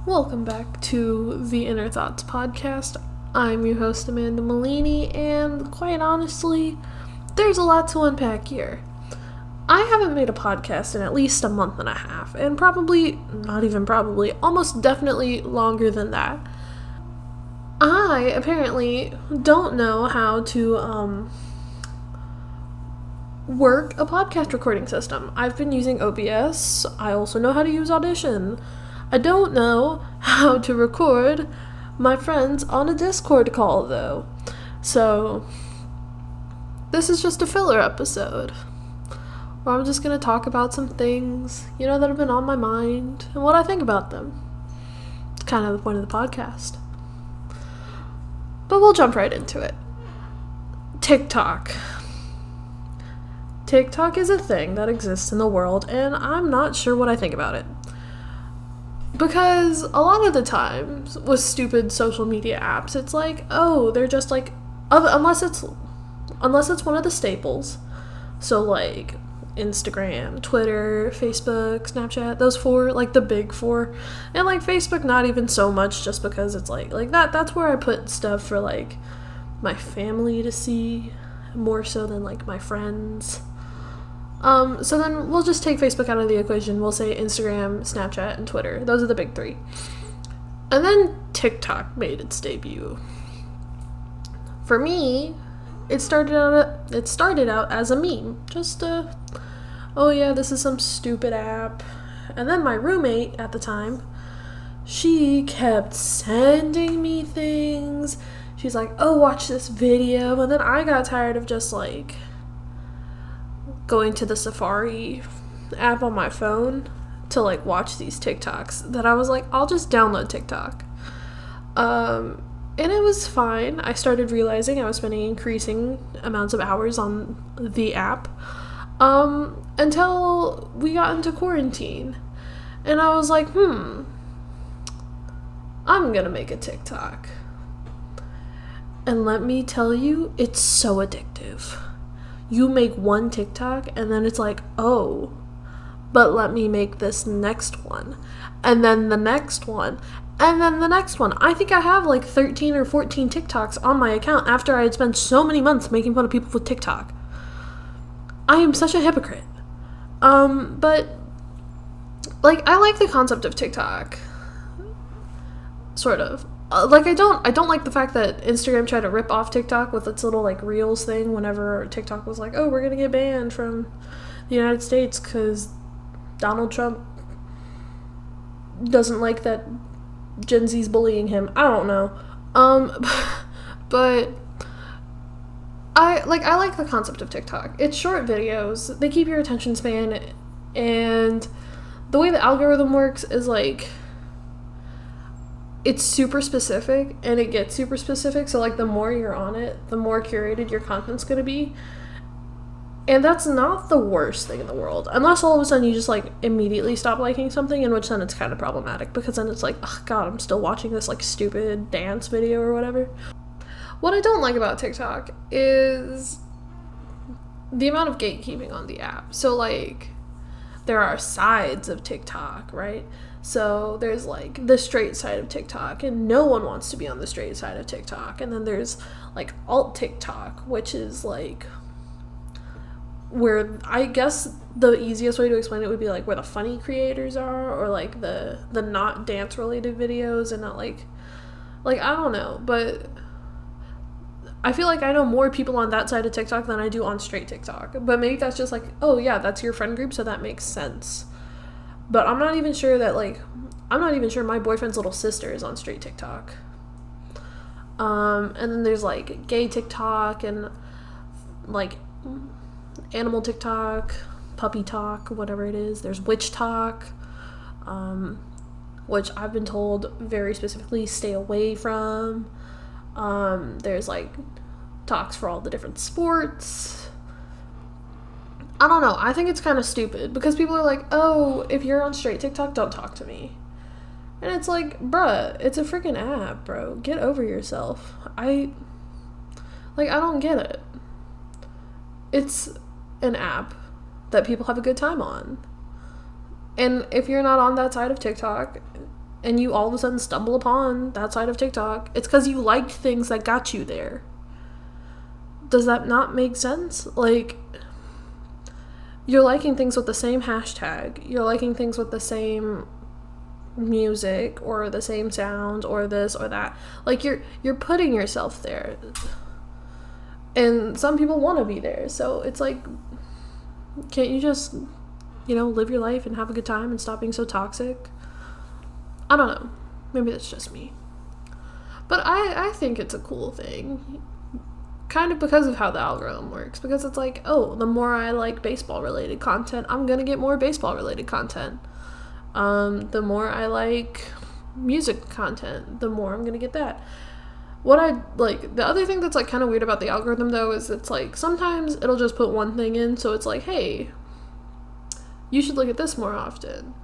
Welcome back to the Inner Thoughts podcast. I'm your host, Amanda Malini, and quite honestly, there's a lot to unpack here. I haven't made a podcast in at least a month and a half, and almost definitely longer than that. I apparently don't know how to work a podcast recording system. I've been using OBS. I also know how to use Audition. I don't know how to record my friends on a Discord call, though. So, this is just a filler episode where I'm just going to talk about some things, that have been on my mind and what I think about them. It's kind of the point of the podcast. But we'll jump right into it. TikTok. TikTok is a thing that exists in the world, and I'm not sure what I think about it. Because a lot of the times with stupid social media apps, it's like, oh, they're just like, unless it's one of the staples. So like Instagram, Twitter, Facebook, Snapchat, those four, like the big four. And like Facebook, not even so much, just because it's like that's where I put stuff for like my family to see more so than like my friends. So then we'll just take Facebook out of the equation. We'll say Instagram, Snapchat, and Twitter. Those are the big three. And then TikTok made its debut. For me, it started out as a meme. Just oh yeah, this is some stupid app. And then my roommate at the time, she kept sending me things. She's like, oh, watch this video. And then I got tired of just like going to the Safari app on my phone to like watch these TikToks, that I was like, I'll just download TikTok. And it was fine. I started realizing I was spending increasing amounts of hours on the app until we got into quarantine. And I was like, I'm gonna make a TikTok. And let me tell you, it's so addictive. You make one TikTok, and then it's like, oh, but let me make this next one. And then the next one. And then the next one. I think I have like 13 or 14 TikToks on my account after I had spent so many months making fun of people with TikTok. I am such a hypocrite. But, like, I like the concept of TikTok. Sort of. I don't like the fact that Instagram tried to rip off TikTok with its little, like, Reels thing whenever TikTok was like, oh, we're gonna get banned from the United States because Donald Trump doesn't like that Gen Z's bullying him. I don't know. But I like the concept of TikTok. It's short videos. They keep your attention span, and the way the algorithm works is, like, it's super specific, and it gets super specific, so, like, the more you're on it, the more curated your content's gonna be. And that's not the worst thing in the world. Unless all of a sudden you just, like, immediately stop liking something, in which then it's kind of problematic, because then it's like, oh, God, I'm still watching this, like, stupid dance video or whatever. What I don't like about TikTok is the amount of gatekeeping on the app. So, like, there are sides of TikTok, right? So there's like the straight side of TikTok, and no one wants to be on the straight side of TikTok. And then there's like alt TikTok, which is like where, I guess the easiest way to explain it would be like where the funny creators are, or like the not dance related videos, and not like I don't know, but I feel like I know more people on that side of TikTok than I do on straight TikTok. But maybe that's just like, oh yeah, that's your friend group, so that makes sense. But I'm not even sure my boyfriend's little sister is on straight TikTok. And then there's like gay TikTok, and like animal TikTok, puppy talk, whatever it is. There's witch talk, which I've been told very specifically stay away from. There's like talks for all the different sports. I don't know. I think it's kind of stupid because people are like, oh, if you're on straight TikTok, don't talk to me. And it's like, bruh, it's a freaking app, bro. Get over yourself. I don't get it. It's an app that people have a good time on. And if you're not on that side of TikTok, and you all of a sudden stumble upon that side of TikTok, it's because you liked things that got you there. Does that not make sense? Like, you're liking things with the same hashtag, you're liking things with the same music or the same sound or this or that. Like, you're putting yourself there, and some people want to be there. So it's like, can't you just, live your life and have a good time and stop being so toxic? I don't know, maybe that's just me, but I think it's a cool thing, kind of because of how the algorithm works, because it's like, oh, the more I like baseball related content, I'm gonna get more baseball related content. The more I like music content, the more I'm gonna get that. What I like, the other thing that's like kind of weird about the algorithm though is it's like sometimes it'll just put one thing in, so it's like, hey, you should look at this more often,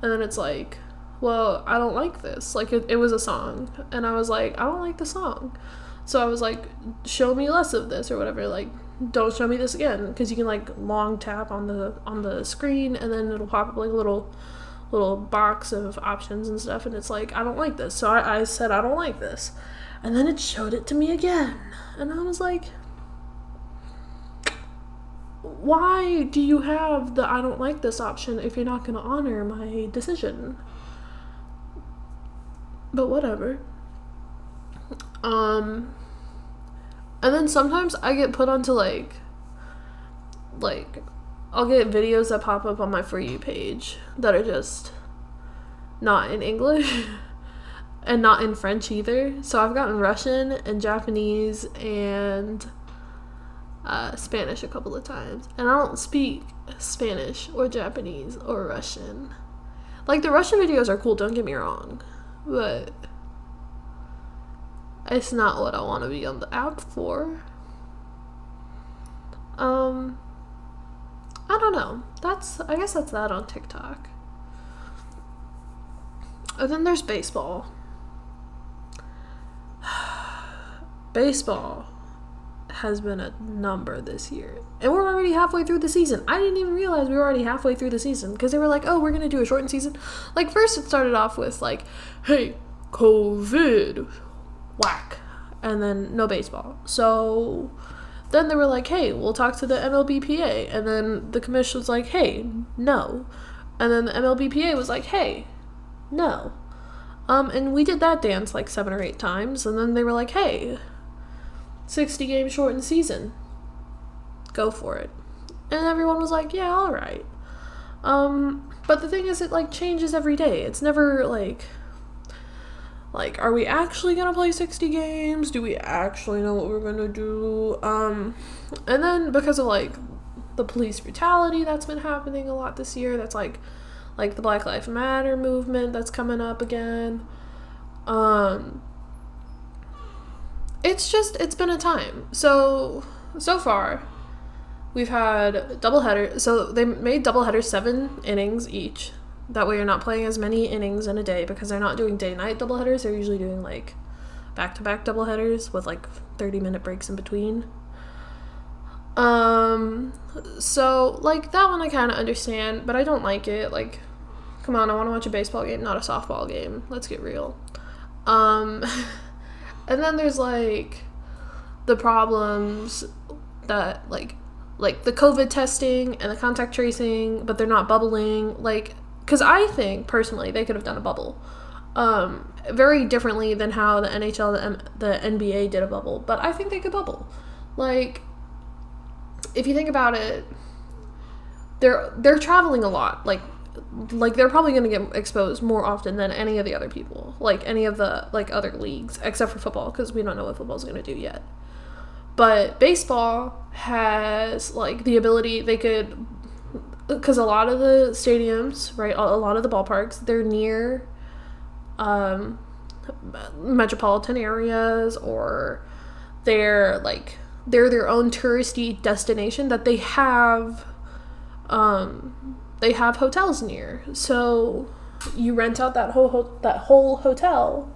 and then it's like, well, I don't like this. Like, it was a song, and I was like, I don't like the song. So I was like, show me less of this or whatever. Like, don't show me this again, because you can like long tap on the screen, and then it'll pop up like a little box of options and stuff, and it's like, I don't like this. So I said I don't like this, and then it showed it to me again, and I was like, why do you have the I don't like this option if you're not going to honor my decision? But whatever. And then sometimes I get put onto like I'll get videos that pop up on my For You page that are just not in English and not in French either. So I've gotten Russian and Japanese and Spanish a couple of times, and I don't speak Spanish or Japanese or Russian. Like, the Russian videos are cool, don't get me wrong, but it's not what I want to be on the app for. I don't know. I guess that's that on TikTok. And then there's baseball. Baseball has been a number this year, and we're already halfway through the season. I didn't even realize we were already halfway through the season, because they were like, oh, we're gonna do a shortened season. Like, first it started off with like, hey, COVID, whack, and then no baseball. So then they were like, hey, we'll talk to the MLBPA, and then the commission was like, hey, no, and then the MLBPA was like, hey, no, and we did that dance like 7 or 8 times, and then they were like, hey, 60 game shortened season, go for it. And everyone was like, yeah, all right. But the thing is, it like changes every day. It's never like, are we actually gonna play 60 games? Do we actually know what we're gonna do? And then because of like the police brutality that's been happening a lot this year, that's like the Black Lives Matter movement that's coming up again. It's been a time. So far, we've had doubleheader. So they made doubleheaders 7 innings each. That way you're not playing as many innings in a day, because they're not doing day-night doubleheaders. They're usually doing like back-to-back doubleheaders with like 30-minute breaks in between. So like that one I kind of understand, but I don't like it. Like, come on, I want to watch a baseball game, not a softball game. Let's get real. And then there's like the problems that like the COVID testing and the contact tracing, but they're not bubbling. Like, because I think personally they could have done a bubble, very differently than how the NHL, the NBA did a bubble. But I think they could bubble. Like, if you think about it, they're traveling a lot. Like they're probably going to get exposed more often than any of the other people, like any of the like other leagues, except for football, because we don't know what football's going to do yet. But baseball has like the ability, they could, because a lot of the stadiums, right, a lot of the ballparks, they're near metropolitan areas, or they're their own touristy destination that they have hotels near. So you rent out that whole hotel,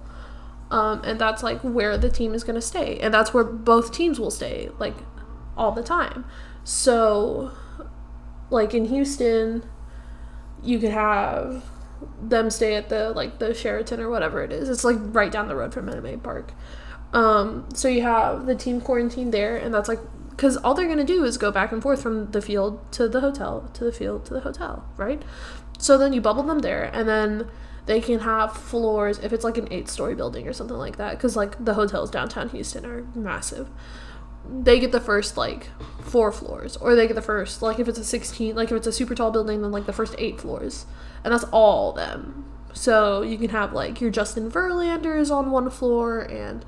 and that's like where the team is going to stay, and that's where both teams will stay like all the time. So like in Houston, you could have them stay at the Sheraton or whatever it is. It's like right down the road from Minute Maid Park. So you have the team quarantined there, and that's like, because all they're going to do is go back and forth from the field to the hotel, to the field to the hotel, right? So then you bubble them there, and then they can have floors, if it's like an 8-story building or something like that, because like the hotels downtown Houston are massive. They get the first like 4 floors, or they get the first, like if it's a 16, like if it's a super tall building, then like the first 8 floors, and that's all them. So you can have like your Justin Verlanders on one floor, and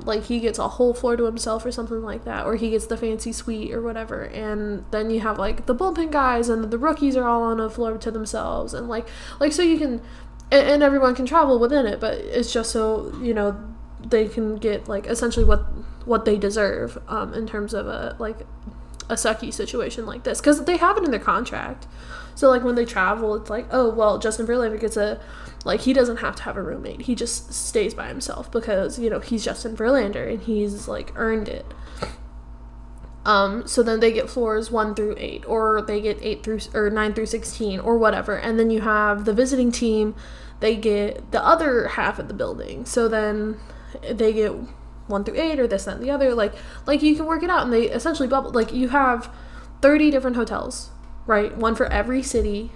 like he gets a whole floor to himself or something like that, or he gets the fancy suite or whatever, and then you have like the bullpen guys and the rookies are all on a floor to themselves, and like so you can, and everyone can travel within it, but it's just so, you know, they can get like essentially what they deserve in terms of a sucky situation like this, because they have it in their contract. So like when they travel, it's like, oh well, Justin Verlander gets he doesn't have to have a roommate, he just stays by himself because, you know, he's Justin Verlander and he's like earned it. So then they get floors 1 through 8, or they get 9 through 16 or whatever, and then you have the visiting team, they get the other half of the building, so then they get 1 through 8 or this, that, and the other, like you can work it out, and they essentially bubble, like you have 30 different hotels, right, one for every city,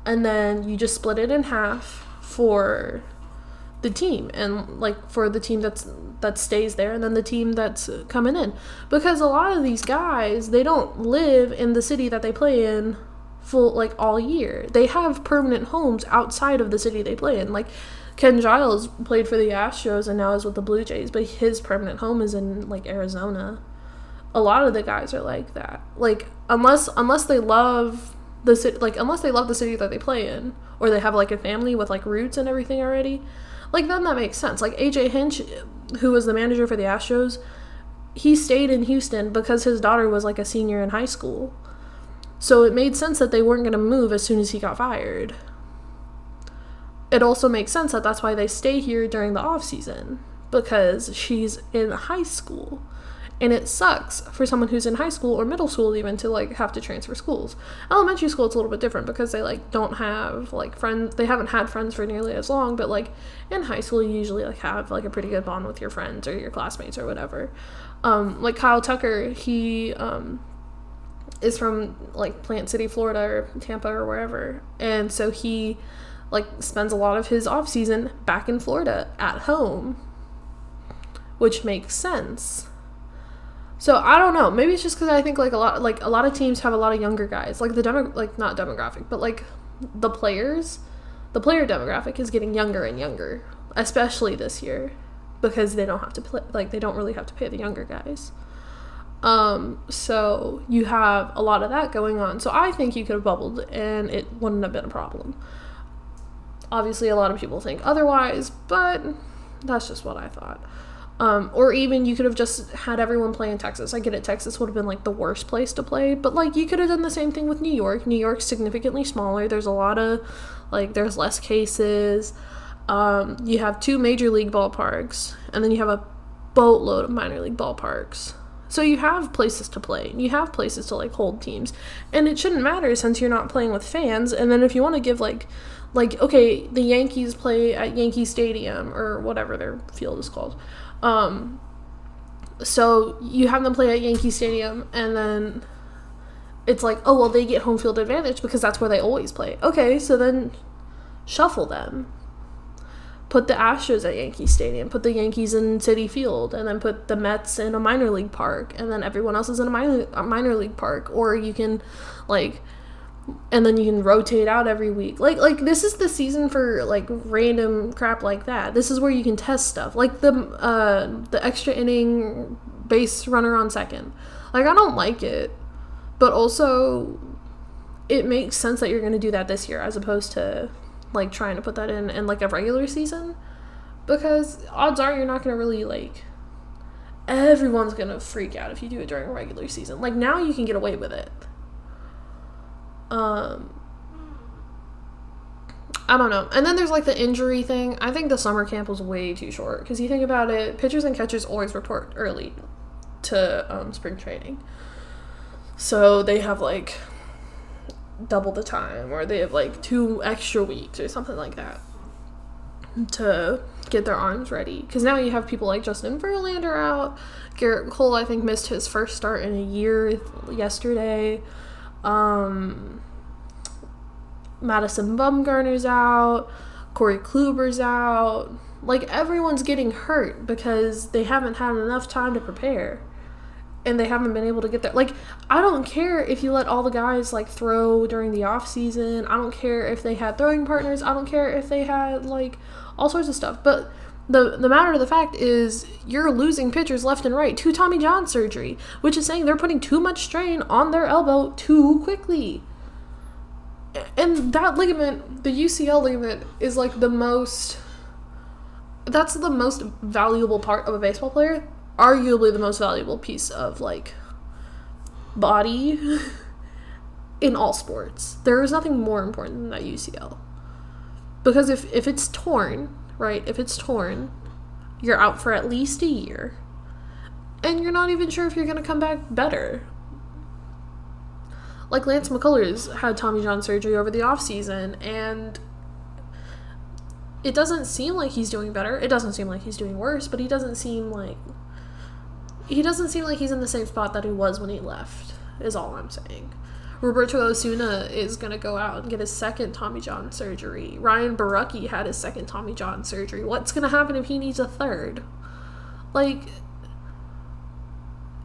and then you just split it in half for the team, and like for the team that stays there, and then the team that's coming in, because a lot of these guys, they don't live in the city that they play in full like all year. They have permanent homes outside of the city they play in. Like Ken Giles played for the Astros and now is with the Blue Jays, but his permanent home is in like Arizona. A lot of the guys are like that. Like unless they love the city, like unless they love the city that they play in, or they have like a family with like roots and everything already, like then that makes sense. Like AJ Hinch, who was the manager for the Astros, he stayed in Houston because his daughter was like a senior in high school. So it made sense that they weren't going to move as soon as he got fired. It also makes sense that that's why they stay here during the off season, because she's in high school, and it sucks for someone who's in high school or middle school even to like have to transfer schools. Elementary school, it's a little bit different because they like don't have like friends, they haven't had friends for nearly as long, but like in high school you usually like have like a pretty good bond with your friends or your classmates or whatever. Like Kyle Tucker, he is from like Plant City, Florida, or Tampa or wherever, and so he like spends a lot of his off season back in Florida at home, which makes sense. So I don't know, maybe it's just because I think like a lot of teams have a lot of younger guys, like not demographic, but like the player demographic is getting younger and younger, especially this year, because they don't have to play, like they don't really have to pay the younger guys. So you have a lot of that going on. So I think you could have bubbled and it wouldn't have been a problem. Obviously a lot of people think otherwise, but that's just what I thought. Or even you could have just had everyone play in Texas. I get it, Texas would have been like the worst place to play, but like you could have done the same thing with New York. New York's significantly smaller. There's a lot of like, there's less cases. You have 2 major league ballparks, and then you have a boatload of minor league ballparks. So you have places to play, and you have places to like hold teams, and it shouldn't matter since you're not playing with fans. And then if you want to give like okay, the Yankees play at Yankee Stadium or whatever their field is called. So you have them play at Yankee Stadium, and then it's like, oh well, they get home field advantage because that's where they always play. Okay, so then shuffle them. Put the Astros at Yankee Stadium, put the Yankees in Citi Field, and then put the Mets in a minor league park, and then everyone else is in a minor league park. Or you can, like, and then you can rotate out every week. Like this is the season for, like, random crap like that. This is where you can test stuff. Like the extra inning base runner on second. Like, I don't like it, but also it makes sense that you're going to do that this year as opposed to like trying to put that in like a regular season, because odds are you're not going to really, like, everyone's going to freak out if you do it during a regular season. Like, now you can get away with it. I don't know. And then there's like the injury thing. I think the summer camp was way too short, because you think about it, pitchers and catchers always report early to spring training, so they have like double the time, or they have like 2 extra weeks or something like that to get their arms ready. Because now you have people like Justin Verlander out. Garrett Cole, I think, missed his first start in a year yesterday. Madison Bumgarner's out. Corey Kluber's out. Like, everyone's getting hurt because they haven't had enough time to prepare. And they haven't been able to get there. Like, I don't care if you let all the guys, like, throw during the off season. I don't care if they had throwing partners. I don't care if they had, like, all sorts of stuff. But the matter of the fact is you're losing pitchers left and right to Tommy John surgery, which is saying they're putting too much strain on their elbow too quickly. And that ligament, the UCL ligament, is, like, that's the most valuable part of a baseball player. Arguably the most valuable piece of, like, body in all sports. There is nothing more important than that UCL. Because if it's torn, right, if it's torn, you're out for at least a year. And you're not even sure if you're going to come back better. Like, Lance McCullers had Tommy John surgery over the offseason, and it doesn't seem like he's doing better. It doesn't seem like he's doing worse, but he doesn't seem like he's in the same spot that he was when he left, is all I'm saying. Roberto Osuna is going to go out and get his second Tommy John surgery. Ryan Barucki had his second Tommy John surgery. What's going to happen if he needs a third? Like,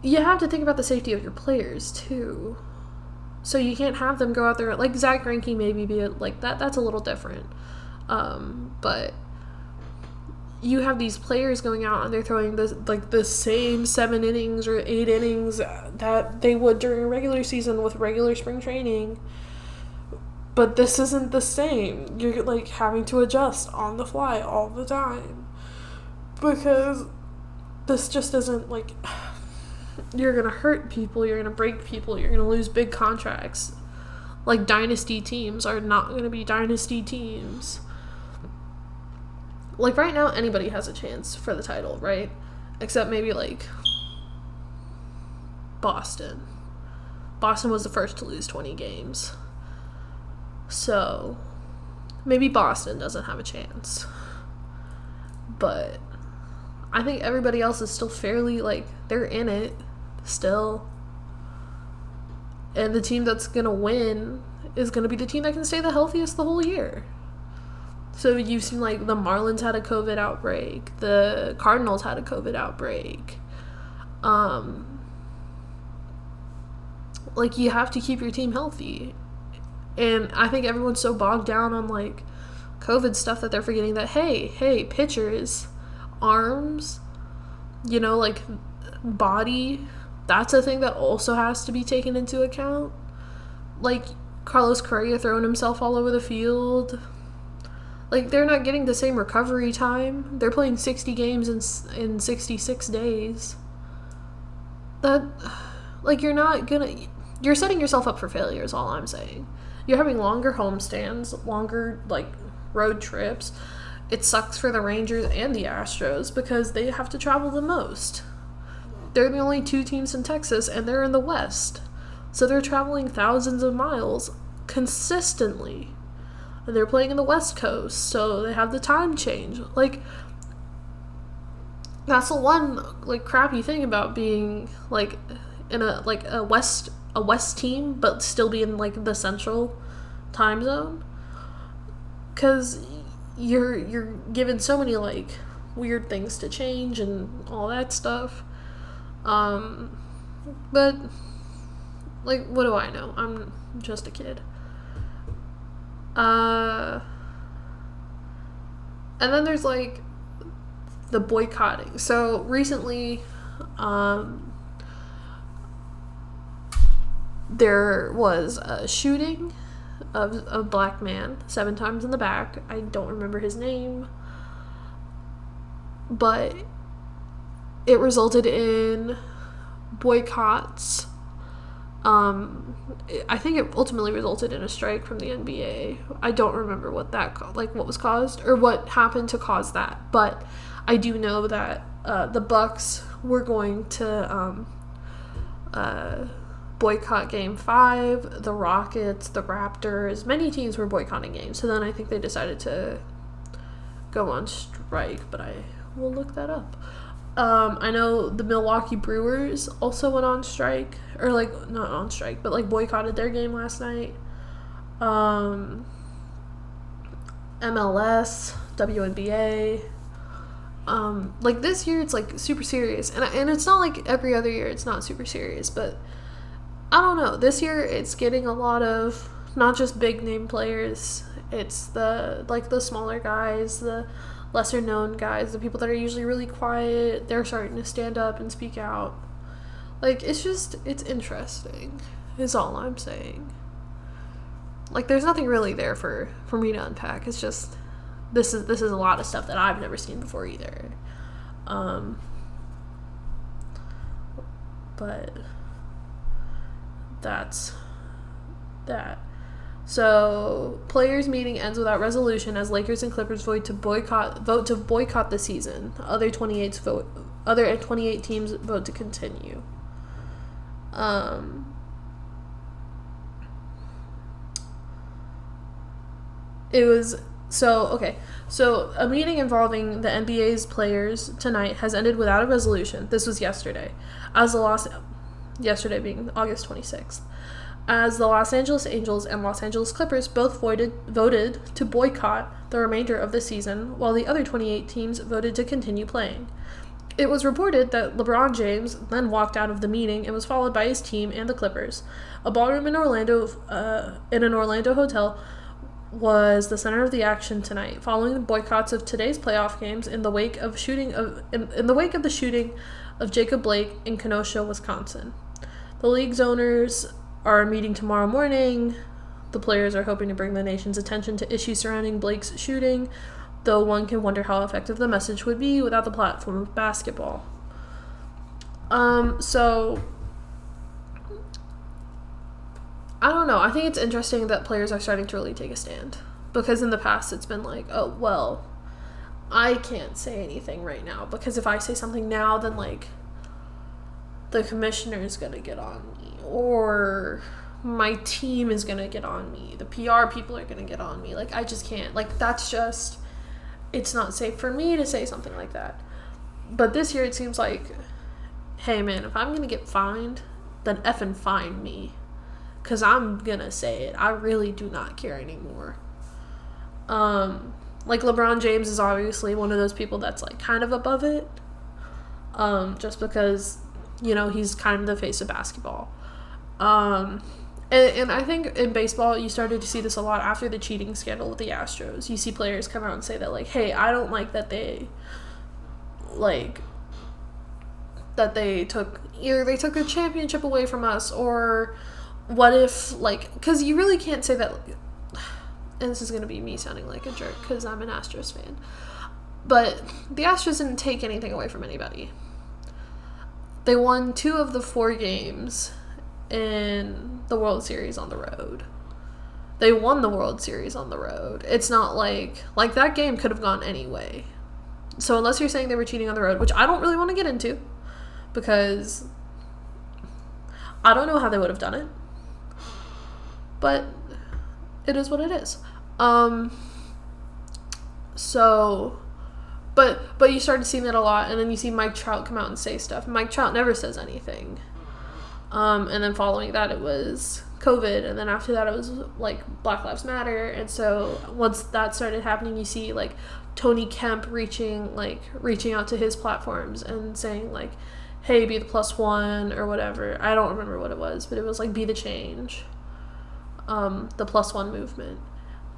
you have to think about the safety of your players, too. So you can't have them go out there, like, Zach Greinke maybe be like that. That's a little different. But you have these players going out and they're throwing the same 7 innings or 8 innings that they would during a regular season with regular spring training. But this isn't the same. You're, like, having to adjust on the fly all the time. Because this just isn't, like, you're going to hurt people, you're going to break people, you're going to lose big contracts. Like, dynasty teams are not going to be dynasty teams. Like, right now, anybody has a chance for the title, right? Except maybe, like, Boston. Boston was the first to lose 20 games. So, maybe Boston doesn't have a chance. But I think everybody else is still fairly, like, they're in it still. And the team that's going to win is going to be the team that can stay the healthiest the whole year. So you've seen, like, the Marlins had a COVID outbreak. The Cardinals had a COVID outbreak. Like, you have to keep your team healthy. And I think everyone's so bogged down on, like, COVID stuff that they're forgetting that, hey, pitchers, arms, you know, like, body, that's a thing that also has to be taken into account. Like, Carlos Correa throwing himself all over the field. Like, they're not getting the same recovery time. They're playing 60 games in 66 days. That, like, you're setting yourself up for failure is all I'm saying. You're having longer homestands, longer, like, road trips. It sucks for the Rangers and the Astros because they have to travel the most. They're the only 2 teams in Texas, and they're in the West. So they're traveling thousands of miles consistently. And they're playing in the West Coast, so they have the time change. Like, that's the one, like, crappy thing about being, like, in a West team, but still be in, like, the Central time zone. Because you're given so many, like, weird things to change and all that stuff. But, like, what do I know? I'm just a kid. And then there's, like, the boycotting. So recently, there was a shooting of a black man 7 times in the back. I don't remember his name, but it resulted in boycotts. I think it ultimately resulted in a strike from the NBA. I don't remember what was caused or what happened to cause that, but I do know that the Bucks were going to boycott Game 5. The Rockets, the Raptors, many teams were boycotting games. So then I think they decided to go on strike, but I will look that up. I know the Milwaukee Brewers also went on strike, or like not on strike, but like boycotted their game last night. MLS, WNBA. Like this year it's like super serious, and it's not like every other year it's not super serious, but I don't know, this year it's getting a lot of not just big name players, it's the smaller guys, the lesser known guys, the people that are usually really quiet, they're starting to stand up and speak out. Like, it's interesting is all I'm saying. Like, there's nothing really there for me to unpack. It's just this is a lot of stuff that I've never seen before either. But that's that. So, players' meeting ends without resolution as Lakers and Clippers vote to boycott the season. Other 28 teams vote to continue. So a meeting involving the NBA's players tonight has ended without a resolution. This was yesterday, yesterday being August 26th. As the Los Angeles Angels and Los Angeles Clippers both voted to boycott the remainder of the season, while the other 28 teams voted to continue playing. It was reported that LeBron James then walked out of the meeting and was followed by his team and the Clippers. A ballroom in an Orlando hotel was the center of the action tonight, following the boycotts of today's playoff games in the wake of the shooting of Jacob Blake in Kenosha, Wisconsin. The league's owners are meeting tomorrow morning. The players are hoping to bring the nation's attention to issues surrounding Blake's shooting, though one can wonder how effective the message would be without the platform of basketball. So I don't know. I think it's interesting that players are starting to really take a stand, because in the past it's been like, oh, well, I can't say anything right now, because if I say something now, then like the commissioner's gonna get on me, or my team is gonna get on me, the PR people are gonna get on me. Like, I just can't. Like, it's not safe for me to say something like that. But this year it seems like, hey man, if I'm gonna get fined, then effing fine me, because I'm gonna say it. I really do not care anymore. Like, LeBron James is obviously one of those people that's like kind of above it, just because, you know, he's kind of the face of basketball. And I think in baseball, you started to see this a lot after the cheating scandal with the Astros. You see players come out and say that, like, hey, I don't like that they took a championship away from us, or what if, like, because you really can't say that, and this is going to be me sounding like a jerk because I'm an Astros fan, but the Astros didn't take anything away from anybody. They won 2 of the 4 games in the World Series on the road. They won the World Series on the road. It's not like that game could have gone any way. So unless you're saying they were cheating on the road, which I don't really want to get into, because I don't know how they would have done it, but it is what it is. But you started seeing that a lot, and then you see Mike Trout come out and say stuff. Mike Trout never says anything. And then following that, it was COVID, and then after that, it was like Black Lives Matter. And so once that started happening, you see like Tony Kemp reaching out to his platforms and saying like, hey, be the +1 or whatever. I don't remember what it was, but it was like, be the change. The +1 movement.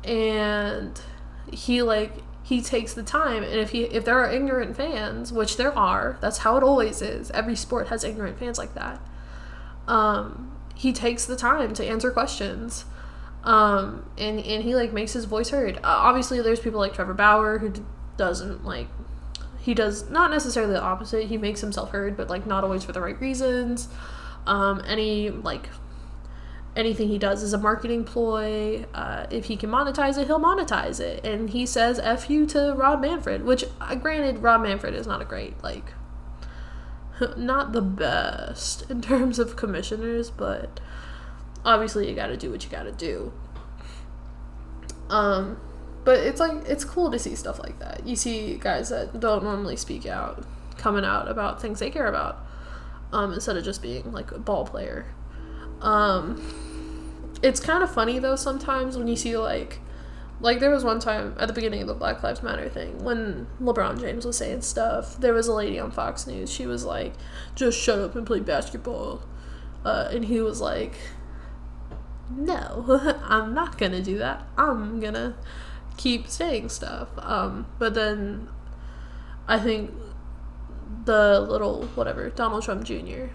And he takes the time, and if there are ignorant fans, which there are, that's how it always is. Every sport has ignorant fans like that. He takes the time to answer questions. And he like makes his voice heard. Obviously there's people like Trevor Bauer who doesn't he does not necessarily the opposite. He makes himself heard, but like not always for the right reasons. Anything he does is a marketing ploy. If he can monetize it, he'll monetize it. And he says F you to Rob Manfred, which, granted, Rob Manfred is not a great, not the best in terms of commissioners, but obviously you gotta do what you gotta do. But it's like, it's cool to see stuff like that. You see guys that don't normally speak out coming out about things they care about, instead of just being like a ball player. It's kind of funny though sometimes when you see like there was one time at the beginning of the Black Lives Matter thing when LeBron James was saying stuff. There was a lady on Fox News. She was like, "Just shut up and play basketball," and he was like, "No, I'm not gonna do that. I'm gonna keep saying stuff." But then I think the little whatever Donald Trump Jr.,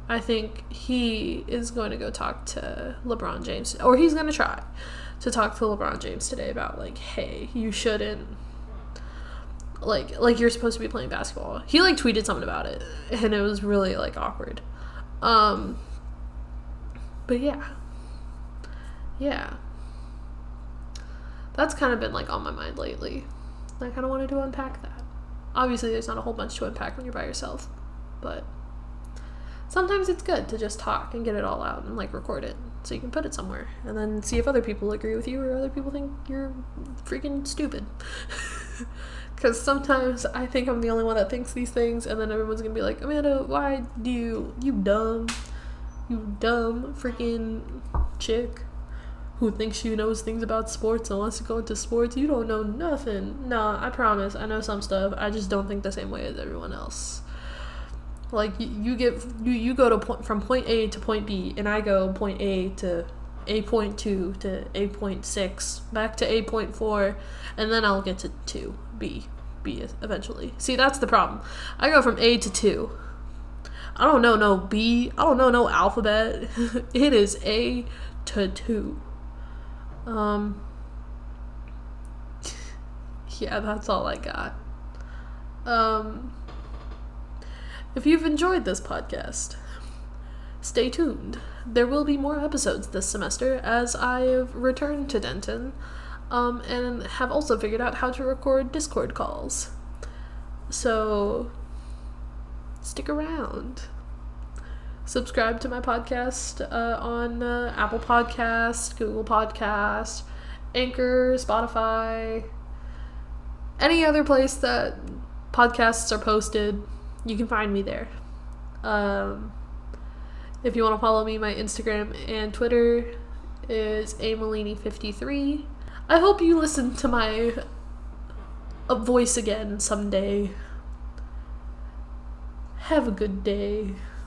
I think he is going to go talk to LeBron James, or he's going to try to talk to LeBron James today about like, hey, you shouldn't, like you're supposed to be playing basketball. He like tweeted something about it, and it was really like awkward. But yeah, that's kind of been like on my mind lately. I kind of wanted to unpack that. Obviously, there's not a whole bunch to unpack when you're by yourself, but sometimes it's good to just talk and get it all out and like record it so you can put it somewhere and then see if other people agree with you or other people think you're freaking stupid. Because sometimes I think I'm the only one that thinks these things, and then everyone's gonna be like, "Amanda, why do you dumb freaking chick who thinks she knows things about sports and wants to go into sports, you don't know nothing." Nah, I promise, I know some stuff. I just don't think the same way as everyone else. Like, you go to from point A to point B, and I go point A to A.2 to A.6, back to A.4, and then I'll get to 2, B eventually. See, that's the problem. I go from A to 2. I don't know no B. I don't know no alphabet. It is A to 2. Yeah, that's all I got. If you've enjoyed this podcast, stay tuned. There will be more episodes this semester as I've returned to Denton, and have also figured out how to record Discord calls. So, stick around. Subscribe to my podcast on Apple Podcast, Google Podcast, Anchor, Spotify, any other place that podcasts are posted. You can find me there. If you want to follow me, my Instagram and Twitter is Malini53. I hope you listen to my voice again someday. Have a good day.